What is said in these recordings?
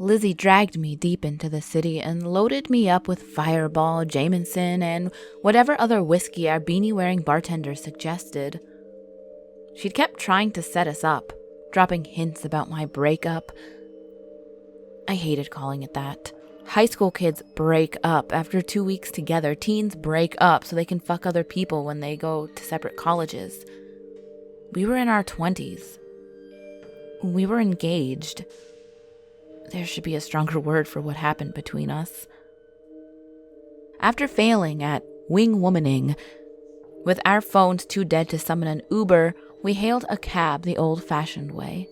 Lizzie dragged me deep into the city and loaded me up with Fireball, Jameson, and whatever other whiskey our beanie-wearing bartender suggested. She'd kept trying to set us up, dropping hints about my breakup. I hated calling it that. High school kids break up after 2 weeks together. Teens break up so they can fuck other people when they go to separate colleges. We were in our 20s. We were engaged. There should be a stronger word for what happened between us. After failing at wing-womaning, with our phones too dead to summon an Uber, we hailed a cab the old-fashioned way.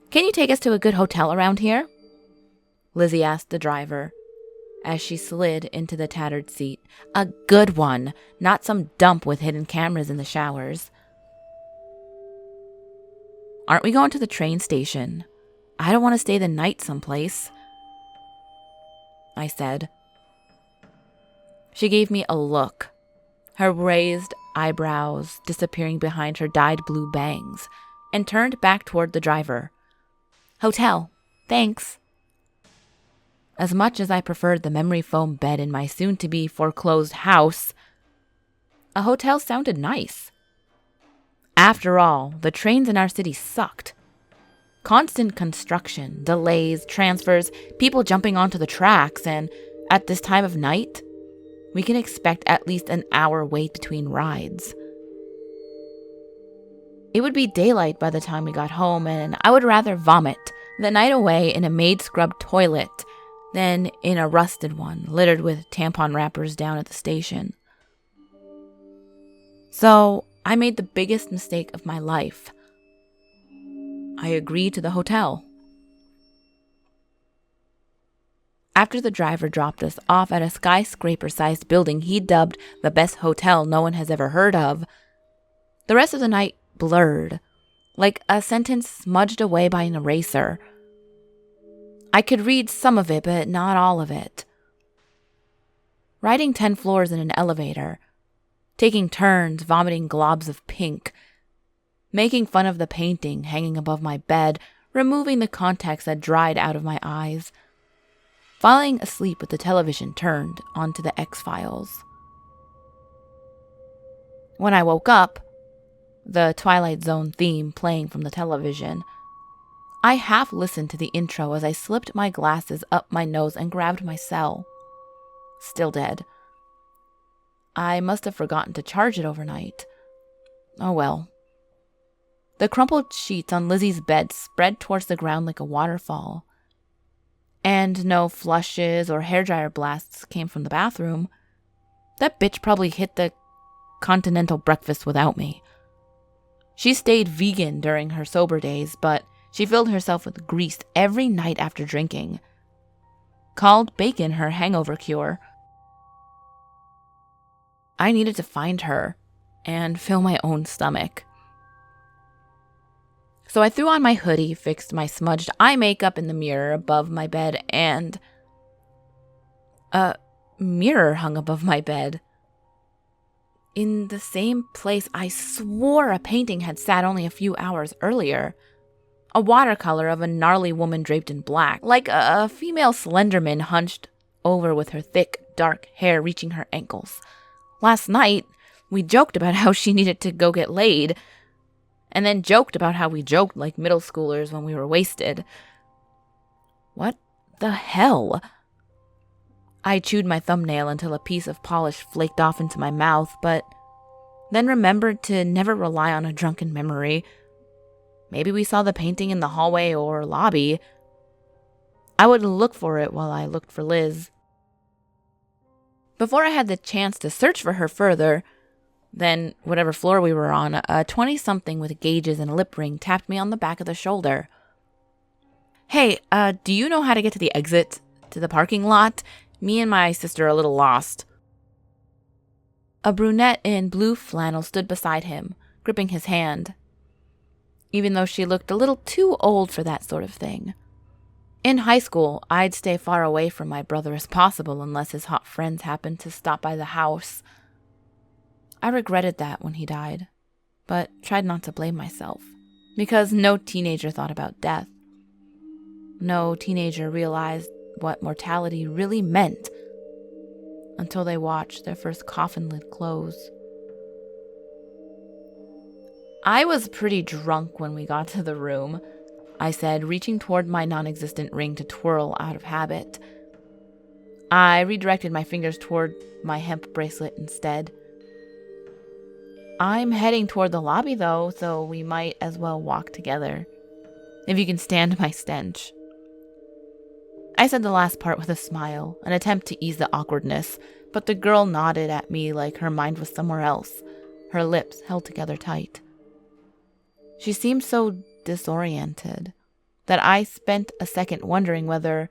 "Can you take us to a good hotel around here?" Lizzie asked the driver, as she slid into the tattered seat. "A good one, not some dump with hidden cameras in the showers." "Aren't we going to the train station? I don't want to stay the night someplace," I said. She gave me a look, her raised eyebrows disappearing behind her dyed blue bangs, and turned back toward the driver. "Hotel, thanks." As much as I preferred the memory foam bed in my soon-to-be foreclosed house, a hotel sounded nice. After all, the trains in our city sucked. Constant construction, delays, transfers, people jumping onto the tracks, and at this time of night, we can expect at least an hour wait between rides. It would be daylight by the time we got home, and I would rather vomit the night away in a maid-scrubbed toilet than in a rusted one littered with tampon wrappers down at the station. So I made the biggest mistake of my life. I agreed to the hotel. After the driver dropped us off at a skyscraper-sized building he dubbed the best hotel no one has ever heard of, the rest of the night blurred, like a sentence smudged away by an eraser. I could read some of it, but not all of it. Riding 10 floors in an elevator, taking turns vomiting globs of pink, making fun of the painting hanging above my bed, removing the contacts that dried out of my eyes, falling asleep with the television turned onto the X-Files. When I woke up, the Twilight Zone theme playing from the television, I half listened to the intro as I slipped my glasses up my nose and grabbed my cell. Still dead. I must have forgotten to charge it overnight. Oh well. The crumpled sheets on Lizzie's bed spread towards the ground like a waterfall. And no flushes or hairdryer blasts came from the bathroom. That bitch probably hit the continental breakfast without me. She stayed vegan during her sober days, but she filled herself with grease every night after drinking. Called bacon her hangover cure. I needed to find her and fill my own stomach. So I threw on my hoodie, fixed my smudged eye makeup in the mirror above my bed, and a mirror hung above my bed. In the same place I swore a painting had sat only a few hours earlier. A watercolor of a gnarly woman draped in black, like a female Slenderman hunched over with her thick, dark hair reaching her ankles. Last night, we joked about how she needed to go get laid, and then joked about how we joked like middle schoolers when we were wasted. What the hell? I chewed my thumbnail until a piece of polish flaked off into my mouth, but then remembered to never rely on a drunken memory. Maybe we saw the painting in the hallway or lobby. I would look for it while I looked for Liz. Before I had the chance to search for her further, then whatever floor we were on, a 20-something with gauges and a lip ring tapped me on the back of the shoulder. "Hey, do you know how to get to the exit to the parking lot? Me and my sister are a little lost." A brunette in blue flannel stood beside him, gripping his hand, even though she looked a little too old for that sort of thing. In high school, I'd stay far away from my brother as possible unless his hot friends happened to stop by the house. I regretted that when he died, but tried not to blame myself, because no teenager thought about death. No teenager realized what mortality really meant until they watched their first coffin lid close. I was pretty drunk when we got to the room, I said, reaching toward my non-existent ring to twirl out of habit. I redirected my fingers toward my hemp bracelet instead. I'm heading toward the lobby, though, so we might as well walk together, if you can stand my stench. I said the last part with a smile, an attempt to ease the awkwardness, but the girl nodded at me like her mind was somewhere else, her lips held together tight. She seemed so disoriented that I spent a second wondering whether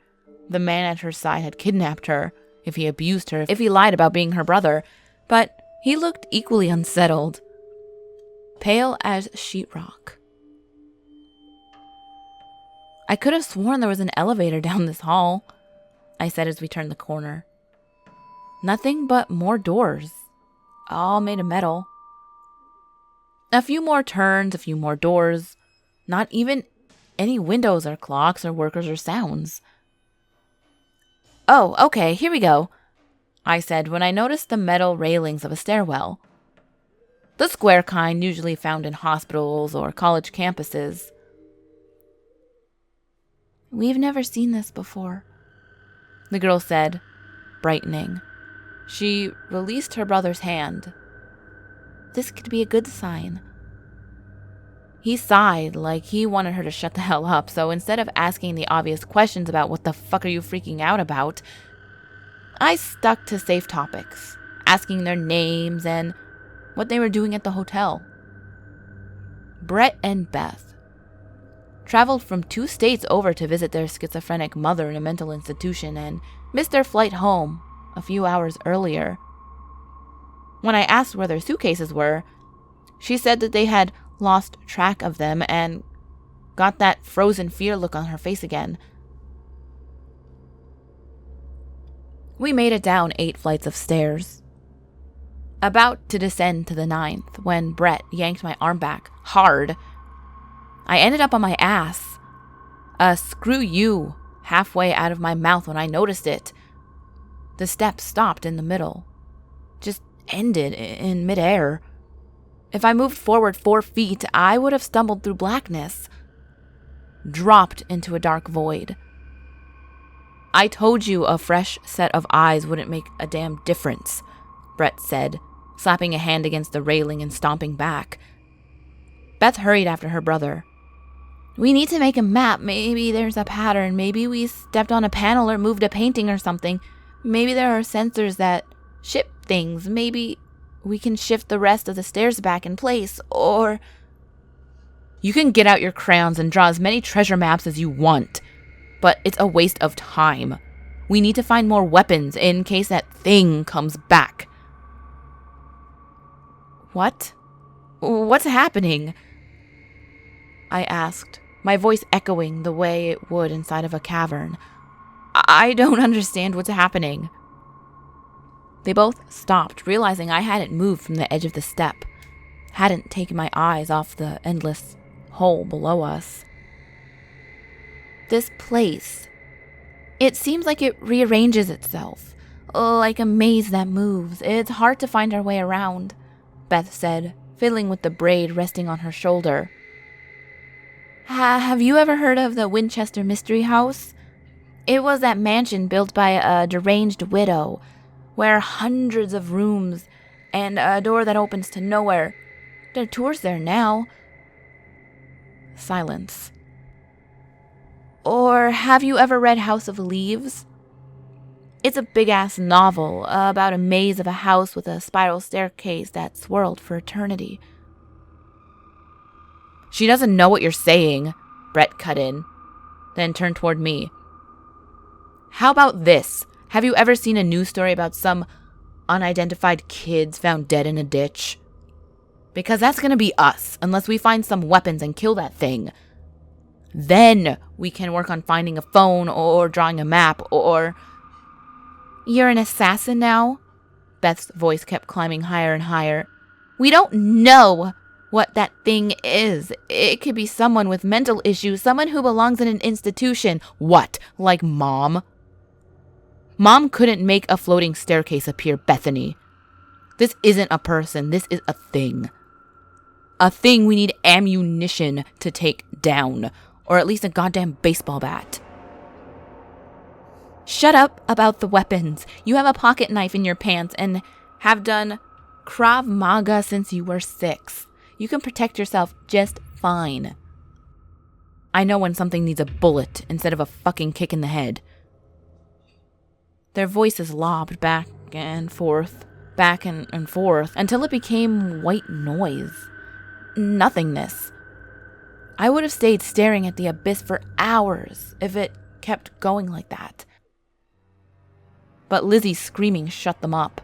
the man at her side had kidnapped her, if he abused her, if he lied about being her brother, but he looked equally unsettled, pale as sheetrock. I could have sworn there was an elevator down this hall, I said as we turned the corner. Nothing but more doors, all made of metal. A few more turns, a few more doors, not even any windows or clocks or workers or sounds. Oh, okay, here we go, I said when I noticed the metal railings of a stairwell. The square kind usually found in hospitals or college campuses. We've never seen this before, the girl said, brightening. She released her brother's hand. This could be a good sign. He sighed like he wanted her to shut the hell up, so instead of asking the obvious questions about what the fuck are you freaking out about, I stuck to safe topics, asking their names and what they were doing at the hotel. Brett and Beth traveled from 2 states over to visit their schizophrenic mother in a mental institution and missed their flight home a few hours earlier. When I asked where their suitcases were, she said that they had lost track of them and got that frozen fear look on her face again. We made it down 8 flights of stairs, about to descend to the 9th when Brett yanked my arm back hard. I ended up on my ass. A screw you halfway out of my mouth when I noticed it. The steps stopped in the middle, just ended in midair. If I moved forward 4 feet, I would have stumbled through blackness, dropped into a dark void. I told you a fresh set of eyes wouldn't make a damn difference, Brett said, slapping a hand against the railing and stomping back. Beth hurried after her brother. We need to make a map. Maybe there's a pattern. Maybe we stepped on a panel or moved a painting or something. Maybe there are sensors that ship things. Maybe we can shift the rest of the stairs back in place, or... You can get out your crayons and draw as many treasure maps as you want, but it's a waste of time. We need to find more weapons in case that thing comes back. What? What's happening? I asked, my voice echoing the way it would inside of a cavern. I don't understand what's happening. They both stopped, realizing I hadn't moved from the edge of the step, hadn't taken my eyes off the endless hole below us. This place, it seems like it rearranges itself, like a maze that moves. It's hard to find our way around, Beth said, fiddling with the braid resting on her shoulder. Have you ever heard of the Winchester Mystery House? It was that mansion built by a deranged widow, where hundreds of rooms and a door that opens to nowhere. There are tours there now. Silence. Or have you ever read House of Leaves? It's a big-ass novel about a maze of a house with a spiral staircase that swirled for eternity. She doesn't know what you're saying, Brett cut in, then turned toward me. How about this? Have you ever seen a news story about some unidentified kids found dead in a ditch? Because that's going to be us, unless we find some weapons and kill that thing. Then we can work on finding a phone or drawing a map or... You're an assassin now? Beth's voice kept climbing higher and higher. We don't know. what that thing is. It could be someone with mental issues, someone who belongs in an institution. What? Like Mom? Mom couldn't make a floating staircase appear, Bethany. This isn't a person. This is a thing. A thing we need ammunition to take down. Or at least a goddamn baseball bat. Shut up about the weapons. You have a pocket knife in your pants and have done Krav Maga since you were 6. You can protect yourself just fine. I know when something needs a bullet instead of a fucking kick in the head. Their voices lobbed back and forth, until it became white noise. Nothingness. I would have stayed staring at the abyss for hours if it kept going like that. But Lizzie's screaming shut them up.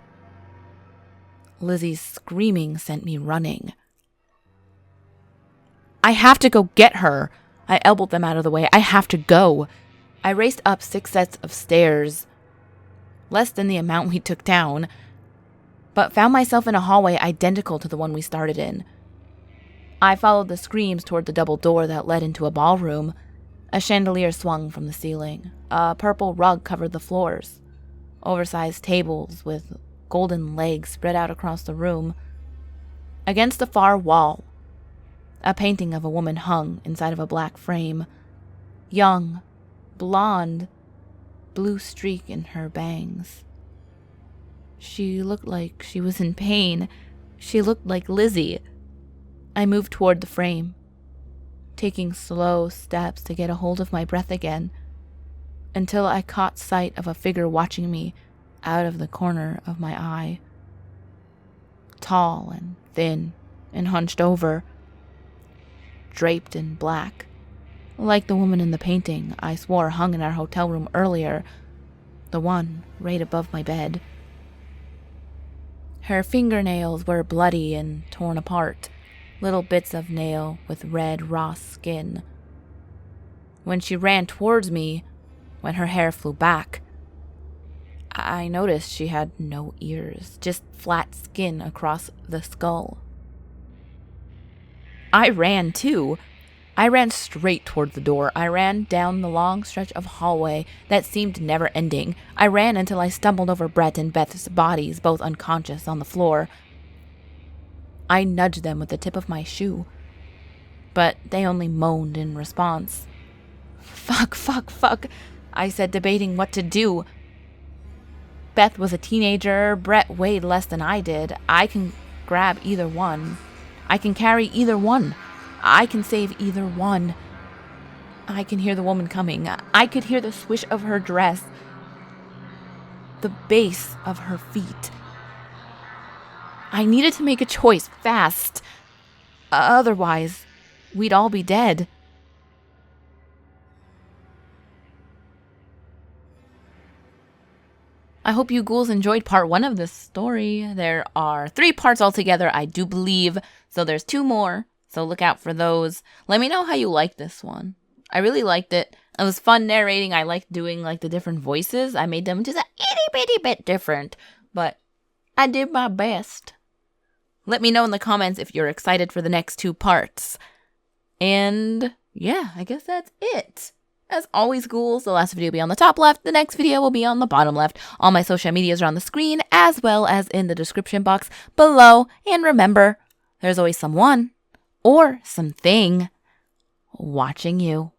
Lizzie's screaming sent me running. I have to go get her. I elbowed them out of the way. I have to go. I raced up 6 sets of stairs, less than the amount we took down, but found myself in a hallway identical to the one we started in. I followed the screams toward the double door that led into a ballroom. A chandelier swung from the ceiling. A purple rug covered the floors. Oversized tables with golden legs spread out across the room. Against the far wall, a painting of a woman hung inside of a black frame. Young, blonde, blue streak in her bangs. She looked like she was in pain. She looked like Lizzie. I moved toward the frame, taking slow steps to get a hold of my breath again, until I caught sight of a figure watching me out of the corner of my eye. Tall and thin and hunched over, draped in black, like the woman in the painting I swore hung in our hotel room earlier, the one right above my bed. Her fingernails were bloody and torn apart, little bits of nail with red, raw skin. When she ran towards me, when her hair flew back, I noticed she had no ears, just flat skin across the skull. I ran too. I ran straight toward the door. I ran down the long stretch of hallway that seemed never ending. I ran until I stumbled over Brett and Beth's bodies, both unconscious on the floor. I nudged them with the tip of my shoe, but they only moaned in response. Fuck, I said, debating what to do. Beth was a teenager. Brett weighed less than I did. I can grab either one. I can carry either one. I can save either one. I can hear the woman coming. I could hear the swish of her dress, the base of her feet. I needed to make a choice fast. Otherwise, we'd all be dead. I hope you ghouls enjoyed part 1 of this story. There are 3 parts altogether, I do believe, so there's 2 more, so look out for those. Let me know how you like this one. I really liked it. It was fun narrating. I liked doing like the different voices. I made them just a itty bitty bit different, but I did my best. Let me know in the comments if you're excited for the next 2 parts. And yeah, I guess that's it. As always, ghouls, the last video will be on the top left, the next video will be on the bottom left. All my social medias are on the screen, as well as in the description box below. And remember, there's always someone or something watching you.